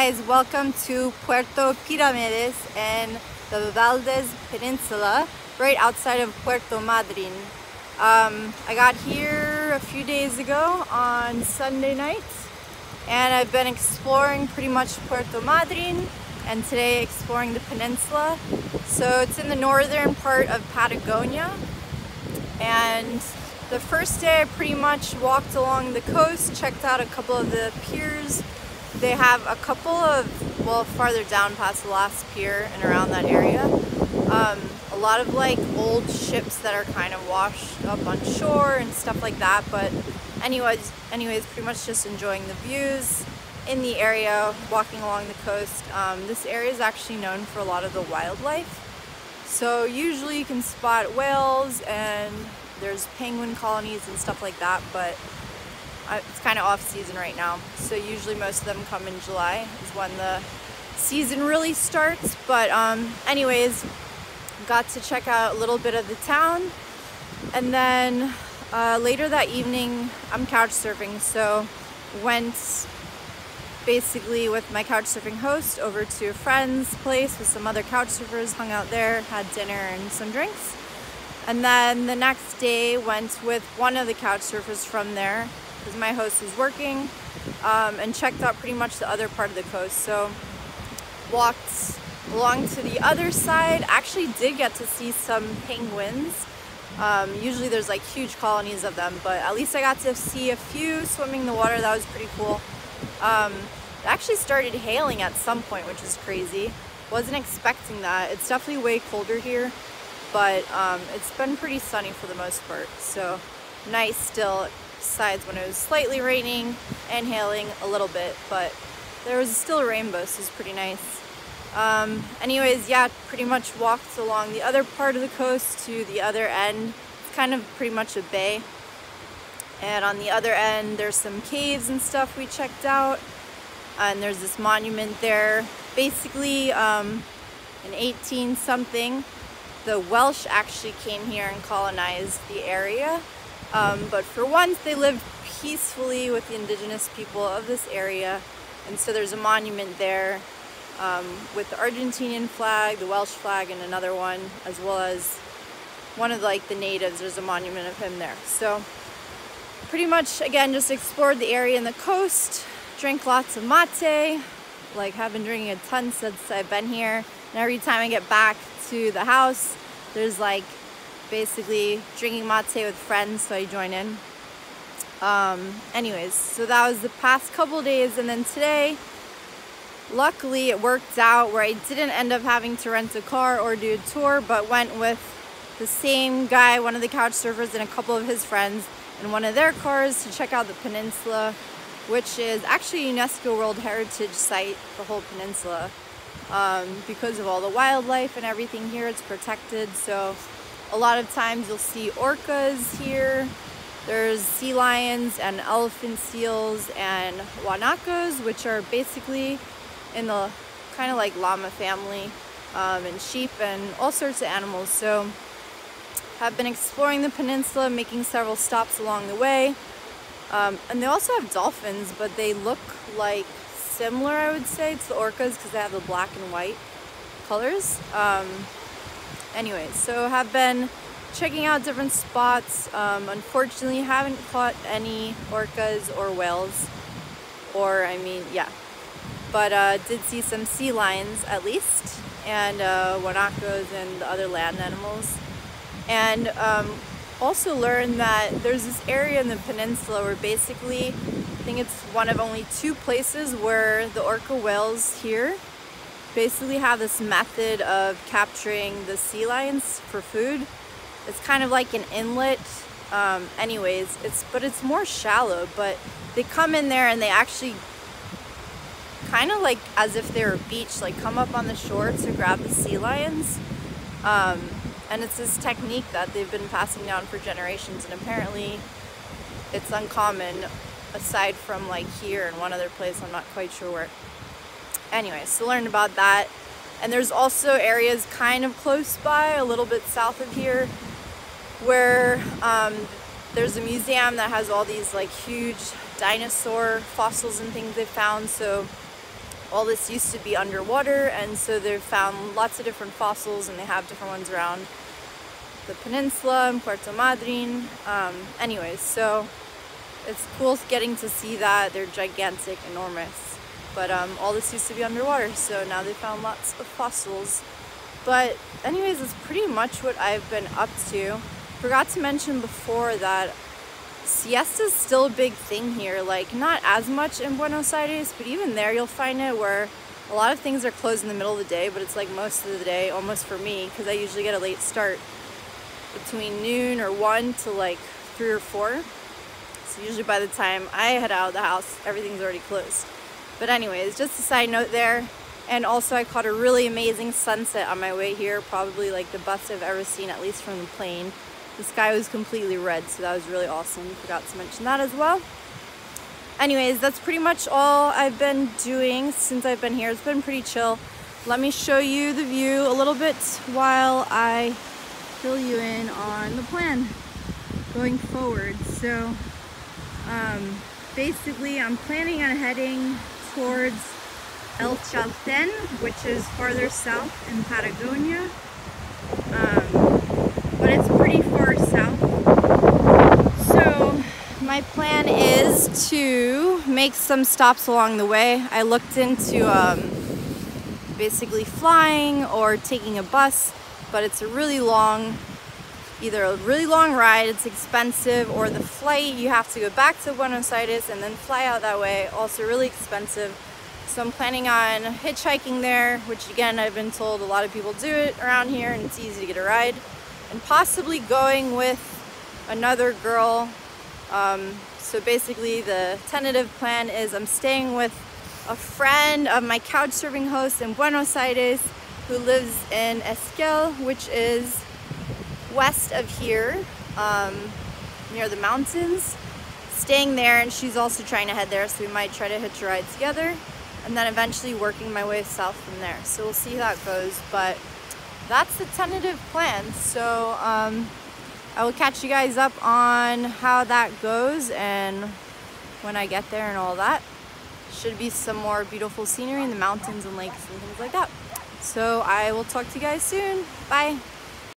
guys, welcome to Puerto Madryn and the Valdes Peninsula, right outside of Puerto Madryn. I got here a few days ago on Sunday night, and I've been exploring pretty much Puerto Madryn, and today exploring the peninsula. So it's in the northern part of Patagonia, and the first day I pretty much walked along the coast, checked out a couple of the piers. They have a couple of, well, farther down past the last pier and around that area, a lot of like old ships that are kind of washed up on shore and stuff like that. But anyways, pretty much just enjoying the views in the area, walking along the coast. This area is actually known for a lot of the wildlife. So usually you can spot whales and there's penguin colonies and stuff like that, but it's kind of off season right now. So usually most of them come in July is when the season really starts. But anyways, got to check out a little bit of the town. And then later that evening, I'm couch surfing. So went basically with my couch surfing host over to a friend's place with some other couch surfers, hung out there, had dinner and some drinks. And then the next day went with one of the couch surfers from there, because my host was working, and checked out pretty much the other part of the coast. So walked along to the other side. Actually did get to see some penguins. Usually there's like huge colonies of them, but at least I got to see a few swimming in the water. That was pretty cool. It actually started hailing at some point, which is crazy. Wasn't expecting that. It's definitely way colder here, but it's been pretty sunny for the most part. So nice still, besides when it was slightly raining and hailing a little bit, but there was still a rainbow, so it's pretty nice. Anyways, yeah, pretty much walked along the other part of the coast to the other end. It's kind of pretty much a bay, and on the other end there's some caves and stuff we checked out, and there's this monument there. Basically in 18 something the Welsh actually came here and colonized the area, but for once they lived peacefully with the indigenous people of this area. And so there's a monument there with the Argentinian flag, the Welsh flag, and another one, as well as one of like the natives. There's a monument of him there. So pretty much, again, just explored the area and the coast, drank lots of mate, like have been drinking a ton since I've been here. And every time I get back to the house, there's like basically drinking mate with friends, so I join in. Anyways, so that was the past couple days, and then today, luckily it worked out where I didn't end up having to rent a car or do a tour, but went with the same guy, one of the couch surfers, and a couple of his friends in one of their cars to check out the peninsula, which is actually a UNESCO World Heritage Site, the whole peninsula. Because of all the wildlife and everything here, it's protected. So a lot of times you'll see orcas here. There's sea lions and elephant seals and guanacos, which are basically in the kind of like llama family, and sheep and all sorts of animals. So have been exploring the peninsula, making several stops along the way. And they also have dolphins, but they look like similar, I would say, to the orcas because they have the black and white colors. Anyways, so have been checking out different spots. Unfortunately, haven't caught any orcas or whales, or I mean, yeah, but did see some sea lions at least, and guanacos and the other land animals. And also learned that there's this area in the peninsula where basically, I think it's one of only 2 places where the orca whales here basically have this method of capturing the sea lions for food. It's kind of like an inlet. Anyways, it's more shallow, but they come in there and they actually kind of like as if they're a beach, like come up on the shore to grab the sea lions. And it's this technique that they've been passing down for generations, and apparently it's uncommon aside from like here and one other place, I'm not quite sure where. Anyway, so learned about that. And there's also areas kind of close by, a little bit south of here, where there's a museum that has all these like huge dinosaur fossils and things they found. So all this used to be underwater, and so they've found lots of different fossils, and they have different ones around the peninsula and Puerto Madryn. Anyways, so it's cool getting to see that. They're gigantic, enormous, but all this used to be underwater, so now they found lots of fossils. But anyways, that's pretty much what I've been up to. Forgot to mention before that siesta is still a big thing here. Like, not as much in Buenos Aires, but even there you'll find it where a lot of things are closed in the middle of the day, but it's like most of the day, almost for me, because I usually get a late start between noon or 1 to like 3 or 4. So usually by the time I head out of the house, everything's already closed. But anyways, just a side note there. And also I caught a really amazing sunset on my way here, probably like the best I've ever seen, at least from the plane. The sky was completely red, so that was really awesome. Forgot to mention that as well. Anyways, that's pretty much all I've been doing since I've been here. It's been pretty chill. Let me show you the view a little bit while I fill you in on the plan going forward. So basically I'm planning on heading towards El Chalten, which is farther south in Patagonia, but it's pretty far south. So my plan is to make some stops along the way. I looked into basically flying or taking a bus, but it's a really long, either a really long ride, it's expensive, or the flight, you have to go back to Buenos Aires and then fly out that way, also really expensive. So I'm planning on hitchhiking there, which again, I've been told a lot of people do it around here and it's easy to get a ride, and possibly going with another girl. So basically the tentative plan is I'm staying with a friend of my couch surfing host in Buenos Aires who lives in Esquel, which is west of here, near the mountains. Staying there, and she's also trying to head there, so we might try to hitch a ride together, and then eventually working my way south from there. So we'll see how that goes, but that's the tentative plan. So I will catch you guys up on how that goes and when I get there and all that. Should be some more beautiful scenery in the mountains and lakes and things like that. So I will talk to you guys soon. Bye.